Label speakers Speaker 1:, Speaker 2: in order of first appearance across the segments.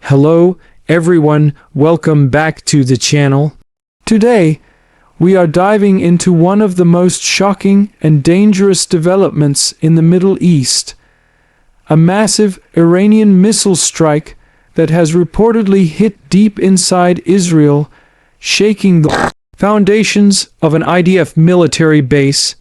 Speaker 1: Hello everyone, welcome back to the channel. Today, we are diving into one of the most shocking and dangerous developments in the Middle East. A massive Iranian missile strike that has reportedly hit deep inside Israel, shaking the foundations of an IDF military base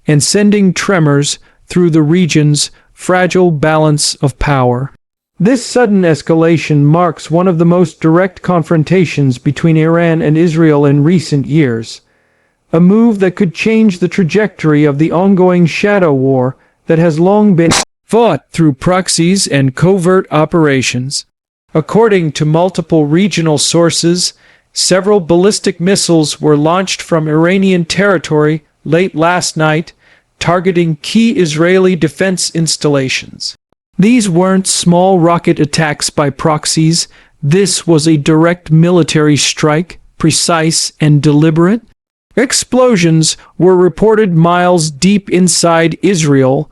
Speaker 1: and sending tremors through the region's fragile balance of power. This sudden escalation marks one of the most direct confrontations between Iran and Israel in recent years, a move that could change the trajectory of the ongoing shadow war that has long been fought through proxies and covert operations. According to multiple regional sources, several ballistic missiles were launched from Iranian territory late last night, targeting key Israeli defense installations. These weren't small rocket attacks by proxies. This was a direct military strike, precise and deliberate. Explosions were reported miles deep inside Israel,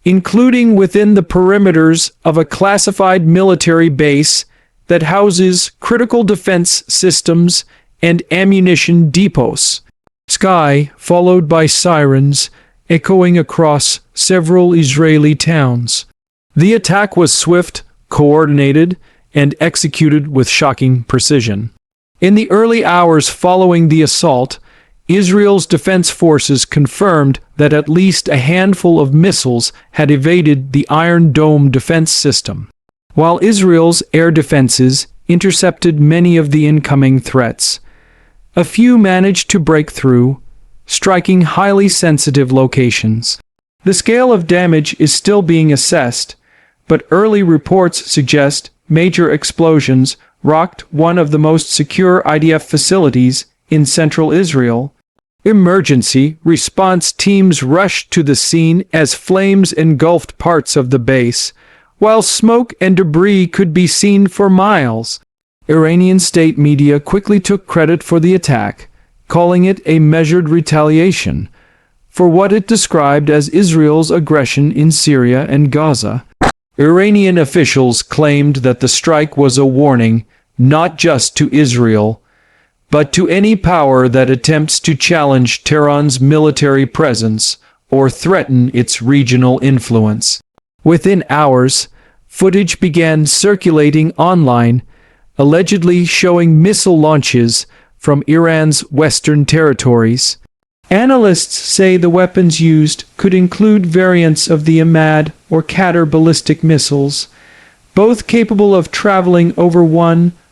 Speaker 1: including within the perimeters of a classified military base that houses critical defense systems and ammunition depots. Sky followed by sirens echoing across several Israeli towns. The attack was swift, coordinated, and executed with shocking precision. In the early hours following the assault, Israel's defense forces confirmed that at least a handful of missiles had evaded the Iron Dome defense system, while Israel's air defenses intercepted many of the incoming threats. A few managed to break through, striking highly sensitive locations. The scale of damage is still being assessed, but early reports suggest major explosions rocked one of the most secure IDF facilities in central Israel. Emergency response teams rushed to the scene as flames engulfed parts of the base, while smoke and debris could be seen for miles. Iranian state media quickly took credit for the attack, calling it a measured retaliation for what it described as Israel's aggression in Syria and Gaza. Iranian officials claimed that the strike was a warning not just to Israel, but to any power that attempts to challenge Tehran's military presence or threaten its regional influence. Within hours, footage began circulating online, allegedly showing missile launches from Iran's western territories. Analysts say the weapons used could include variants of the Ahmad or Shatter ballistic missiles, both capable of traveling over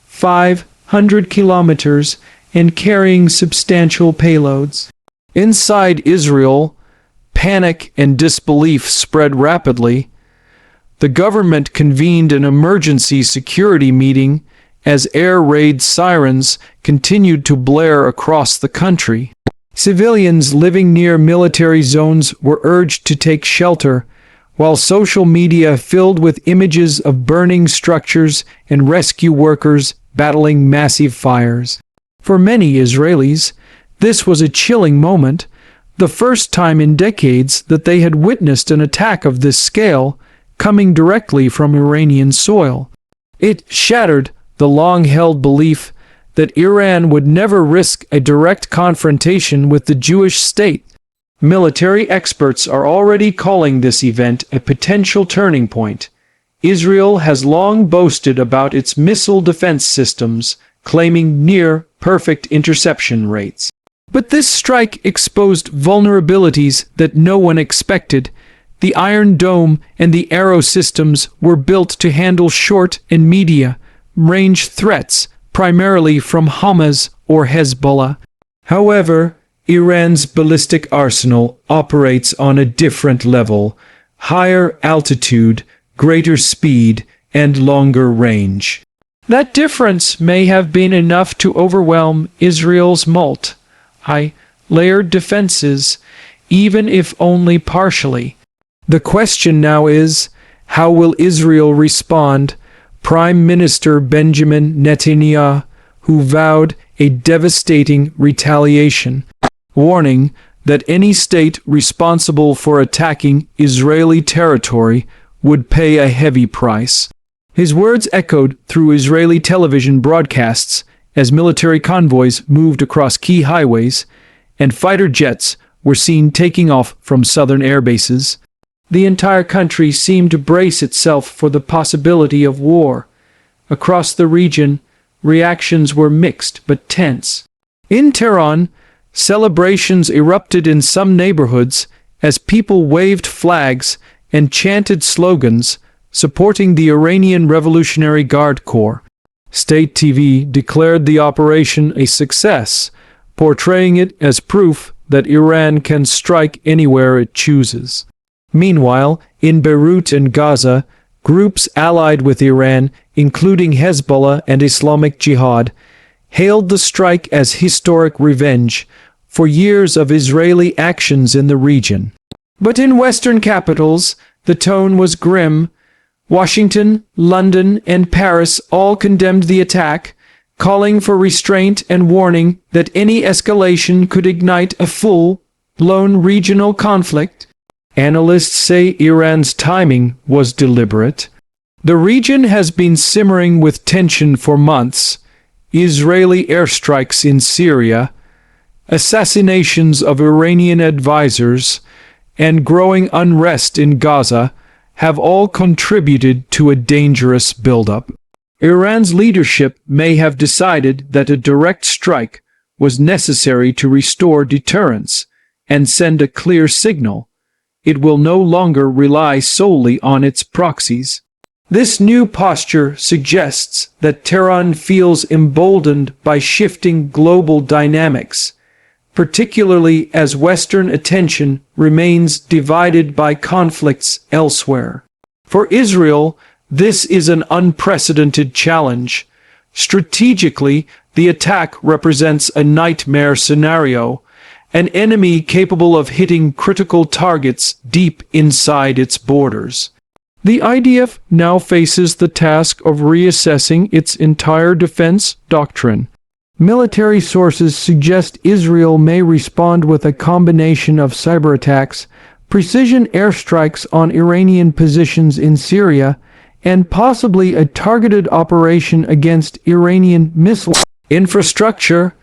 Speaker 1: 500 kilometers and carrying substantial payloads. Inside Israel, panic and disbelief spread rapidly. The government convened an emergency security meeting as air raid sirens continued to blare across the country. Civilians living near military zones were urged to take shelter, while social media filled with images of burning structures and rescue workers battling massive fires. For many Israelis, this was a chilling moment, the first time in decades that they had witnessed an attack of this scale coming directly from Iranian soil. It shattered the long-held belief that Iran would never risk a direct confrontation with the Jewish state. Military experts are already calling this event a potential turning point. Israel has long boasted about its missile defense systems, claiming near-perfect interception rates. But this strike exposed vulnerabilities that no one expected. The Iron Dome and the Arrow systems were built to handle short and medium-range threats, primarily from Hamas or Hezbollah. However, Iran's ballistic arsenal operates on a different level: higher altitude, greater speed, and longer range. That difference may have been enough to overwhelm Israel's multi-layered defenses, even if only partially. The question now is, how will Israel respond? Prime Minister Benjamin Netanyahu, who vowed a devastating retaliation, warning that any state responsible for attacking Israeli territory would pay a heavy price. His words echoed through Israeli television broadcasts as military convoys moved across key highways, and fighter jets were seen taking off from southern air bases. The entire country seemed to brace itself for the possibility of war. Across the region, reactions were mixed but tense. In Tehran, celebrations erupted in some neighborhoods as people waved flags and chanted slogans supporting the Iranian Revolutionary Guard Corps. State TV declared the operation a success, portraying it as proof that Iran can strike anywhere it chooses. Meanwhile, in Beirut and Gaza, groups allied with Iran, including Hezbollah and Islamic Jihad, hailed the strike as historic revenge for years of Israeli actions in the region. But in Western capitals, the tone was grim. Washington, London, and Paris all condemned the attack, calling for restraint and warning that any escalation could ignite a full-blown regional conflict. Analysts say Iran's timing was deliberate. The region has been simmering with tension for months. Israeli airstrikes in Syria, assassinations of Iranian advisors, and growing unrest in Gaza have all contributed to a dangerous buildup. Iran's leadership may have decided that a direct strike was necessary to restore deterrence and send a clear signal. It will no longer rely solely on its proxies. This new posture suggests that Tehran feels emboldened by shifting global dynamics, particularly as Western attention remains divided by conflicts elsewhere. For Israel, this is an unprecedented challenge. Strategically, the attack represents a nightmare scenario, an enemy capable of hitting critical targets deep inside its borders. The IDF now faces the task of reassessing its entire defense doctrine. Military sources suggest Israel may respond with a combination of cyber attacks, precision airstrikes on Iranian positions in Syria, and possibly a targeted operation against Iranian missile infrastructure.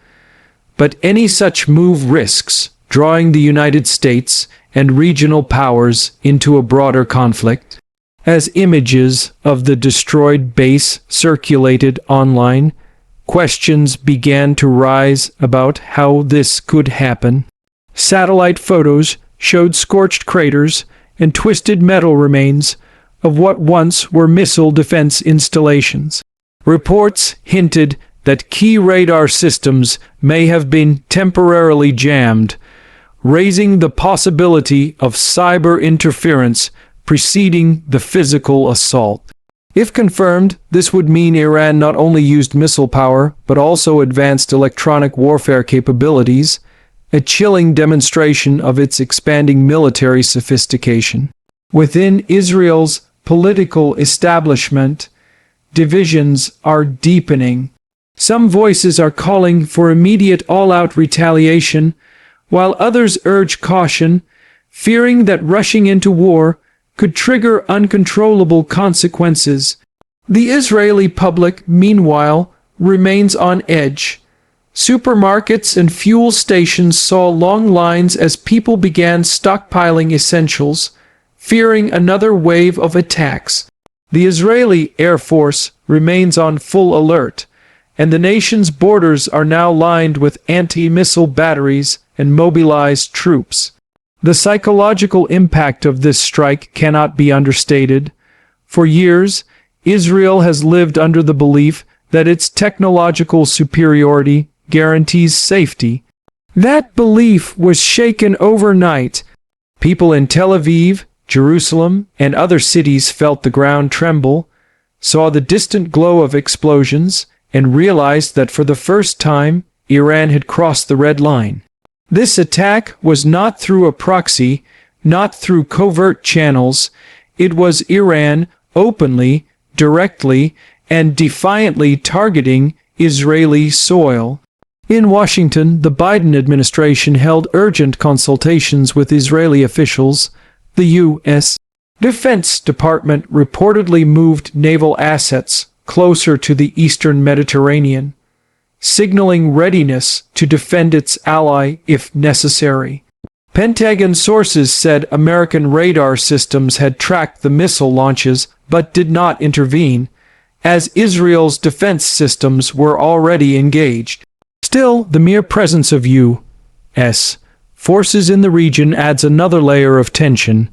Speaker 1: But any such move risks drawing the United States and regional powers into a broader conflict. As images of the destroyed base circulated online, questions began to rise about how this could happen. Satellite photos showed scorched craters and twisted metal remains of what once were missile defense installations. Reports hinted that key radar systems may have been temporarily jammed, raising the possibility of cyber interference preceding the physical assault. If confirmed, this would mean Iran not only used missile power, but also advanced electronic warfare capabilities, a chilling demonstration of its expanding military sophistication. Within Israel's political establishment, divisions are deepening. Some voices are calling for immediate all-out retaliation, while others urge caution, fearing that rushing into war could trigger uncontrollable consequences. The Israeli public, meanwhile, remains on edge. Supermarkets and fuel stations saw long lines as people began stockpiling essentials, fearing another wave of attacks. The Israeli Air Force remains on full alert, and the nation's borders are now lined with anti-missile batteries and mobilized troops. The psychological impact of this strike cannot be understated. For years, Israel has lived under the belief that its technological superiority guarantees safety. That belief was shaken overnight. People in Tel Aviv, Jerusalem, and other cities felt the ground tremble, saw the distant glow of explosions, and realized that for the first time, Iran had crossed the red line. This attack was not through a proxy, not through covert channels. It was Iran openly, directly, and defiantly targeting Israeli soil. In Washington, the Biden administration held urgent consultations with Israeli officials. The U.S. Defense Department reportedly moved naval assets closer to the eastern Mediterranean, signaling readiness to defend its ally if necessary. Pentagon sources said American radar systems had tracked the missile launches but did not intervene, as Israel's defense systems were already engaged. Still, the mere presence of U.S. forces in the region adds another layer of tension.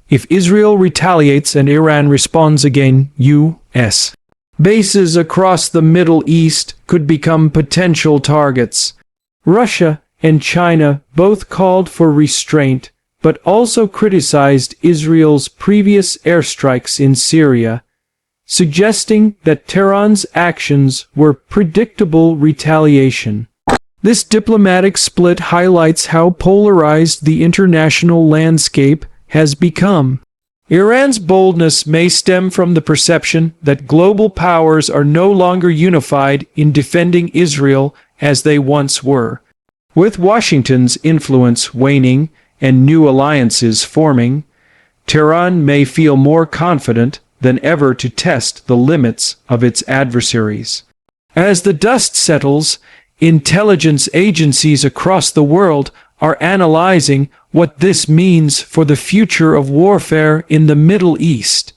Speaker 1: If Israel retaliates and Iran responds again, U.S. bases across the Middle East could become potential targets. Russia and China both called for restraint, but also criticized Israel's previous airstrikes in Syria, suggesting that Tehran's actions were predictable retaliation. This diplomatic split highlights how polarized the international landscape has become. Iran's boldness may stem from the perception that global powers are no longer unified in defending Israel as they once were. With Washington's influence waning and new alliances forming, Tehran may feel more confident than ever to test the limits of its adversaries. As the dust settles, intelligence agencies across the world are analyzing what this means for the future of warfare in the Middle East.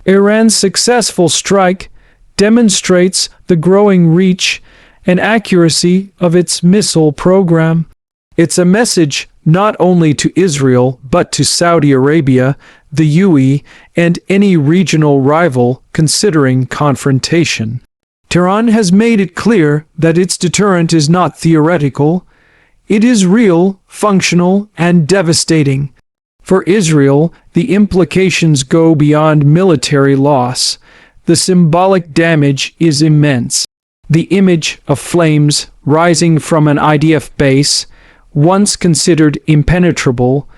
Speaker 1: Iran's successful strike demonstrates the growing reach and accuracy of its missile program. It's a message not only to Israel but to Saudi Arabia, the UAE, and any regional rival considering confrontation. Tehran has made it clear that its deterrent is not theoretical. It is real, functional, and devastating. For Israel, the implications go beyond military loss. The symbolic damage is immense. The image of flames rising from an IDF base, once considered impenetrable,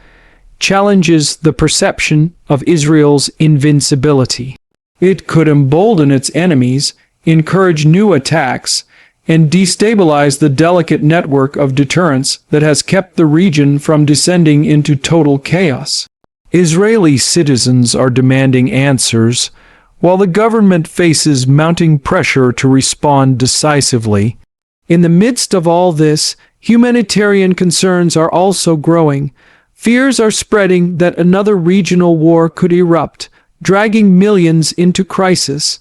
Speaker 1: challenges the perception of Israel's invincibility. It could embolden its enemies, encourage new attacks, and destabilize the delicate network of deterrence that has kept the region from descending into total chaos. Israeli citizens are demanding answers, while the government faces mounting pressure to respond decisively. In the midst of all this, humanitarian concerns are also growing. Fears are spreading that another regional war could erupt, dragging millions into crisis.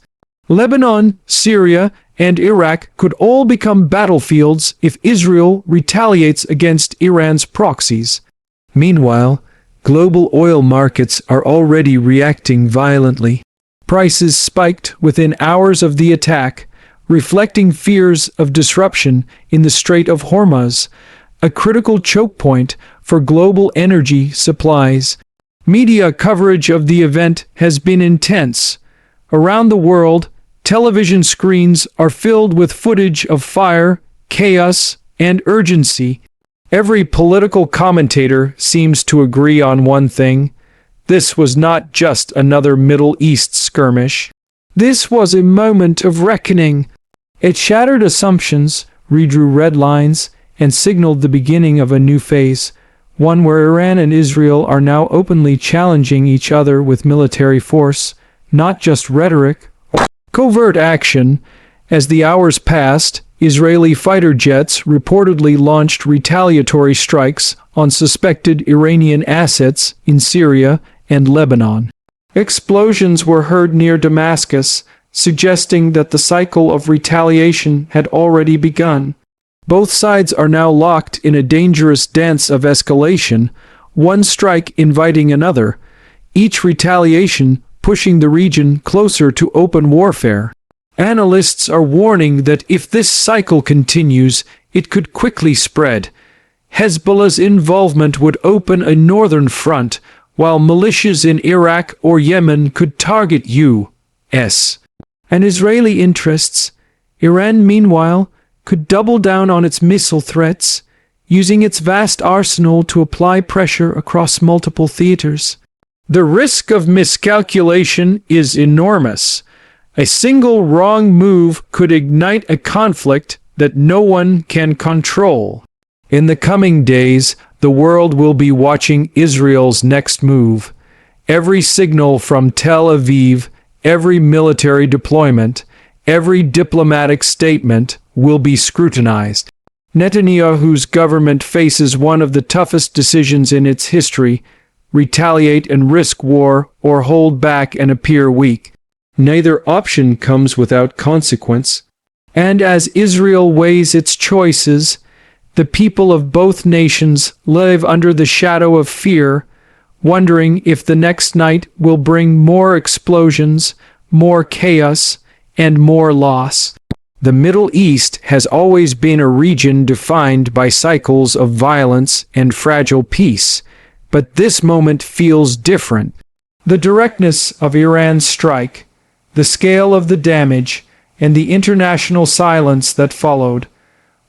Speaker 1: Lebanon, Syria, and Iraq could all become battlefields if Israel retaliates against Iran's proxies. Meanwhile, global oil markets are already reacting violently. Prices spiked within hours of the attack, reflecting fears of disruption in the Strait of Hormuz, a critical choke point for global energy supplies. Media coverage of the event has been intense. Around the world, television screens are filled with footage of fire, chaos, and urgency. Every political commentator seems to agree on one thing. This was not just another Middle East skirmish. This was a moment of reckoning. It shattered assumptions, redrew red lines, and signaled the beginning of a new phase, one where Iran and Israel are now openly challenging each other with military force, not just rhetoric or covert action. As the hours passed, Israeli fighter jets reportedly launched retaliatory strikes on suspected Iranian assets in Syria and Lebanon. Explosions were heard near Damascus, suggesting that the cycle of retaliation had already begun. Both sides are now locked in a dangerous dance of escalation, one strike inviting another, each retaliation pushing the region closer to open warfare. Analysts are warning that if this cycle continues, it could quickly spread. Hezbollah's involvement would open a northern front, while militias in Iraq or Yemen could target U.S. and Israeli interests. Iran, meanwhile, could double down on its missile threats, using its vast arsenal to apply pressure across multiple theaters. The risk of miscalculation is enormous. A single wrong move could ignite a conflict that no one can control. In the coming days, the world will be watching Israel's next move. Every signal from Tel Aviv, every military deployment, every diplomatic statement will be scrutinized. Netanyahu's government faces one of the toughest decisions in its history: retaliate and risk war, or hold back and appear weak. Neither option comes without consequence. And as Israel weighs its choices, the people of both nations live under the shadow of fear, wondering if the next night will bring more explosions, more chaos, and more loss. The Middle East has always been a region defined by cycles of violence and fragile peace, but this moment feels different. The directness of Iran's strike, the scale of the damage, and the international silence that followed,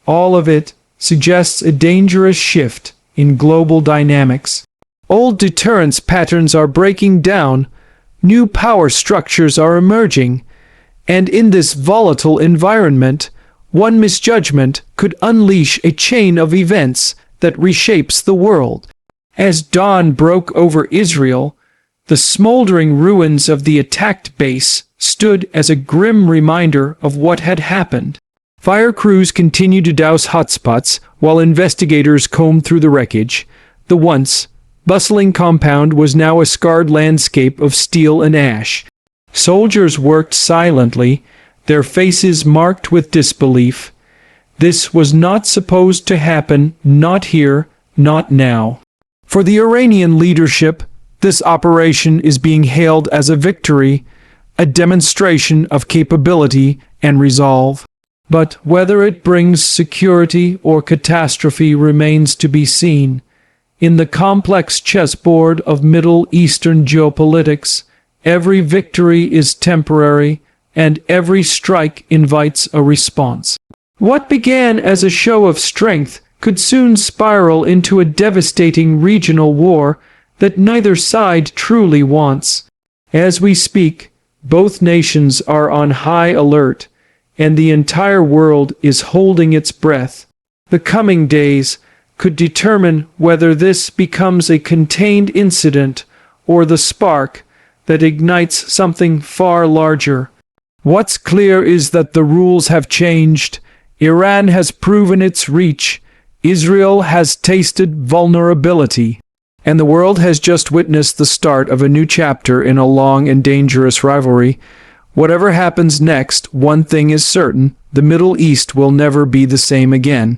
Speaker 1: all of it suggests a dangerous shift in global dynamics. Old deterrence patterns are breaking down, new power structures are emerging, and in this volatile environment, one misjudgment could unleash a chain of events that reshapes the world. As dawn broke over Israel, the smoldering ruins of the attacked base stood as a grim reminder of what had happened. Fire crews continued to douse hotspots while investigators combed through the wreckage. The once bustling compound was now a scarred landscape of steel and ash. Soldiers worked silently, their faces marked with disbelief. This was not supposed to happen, not here, not now. For the Iranian leadership, this operation is being hailed as a victory, a demonstration of capability and resolve. But whether it brings security or catastrophe remains to be seen. In the complex chessboard of Middle Eastern geopolitics, every victory is temporary, and every strike invites a response. What began as a show of strength could soon spiral into a devastating regional war that neither side truly wants. As we speak, both nations are on high alert, and the entire world is holding its breath. The coming days could determine whether this becomes a contained incident or the spark that ignites something far larger. What's clear is that the rules have changed. Iran has proven its reach. Israel has tasted vulnerability. And the world has just witnessed the start of a new chapter in a long and dangerous rivalry. Whatever happens next, one thing is certain: the Middle East will never be the same again.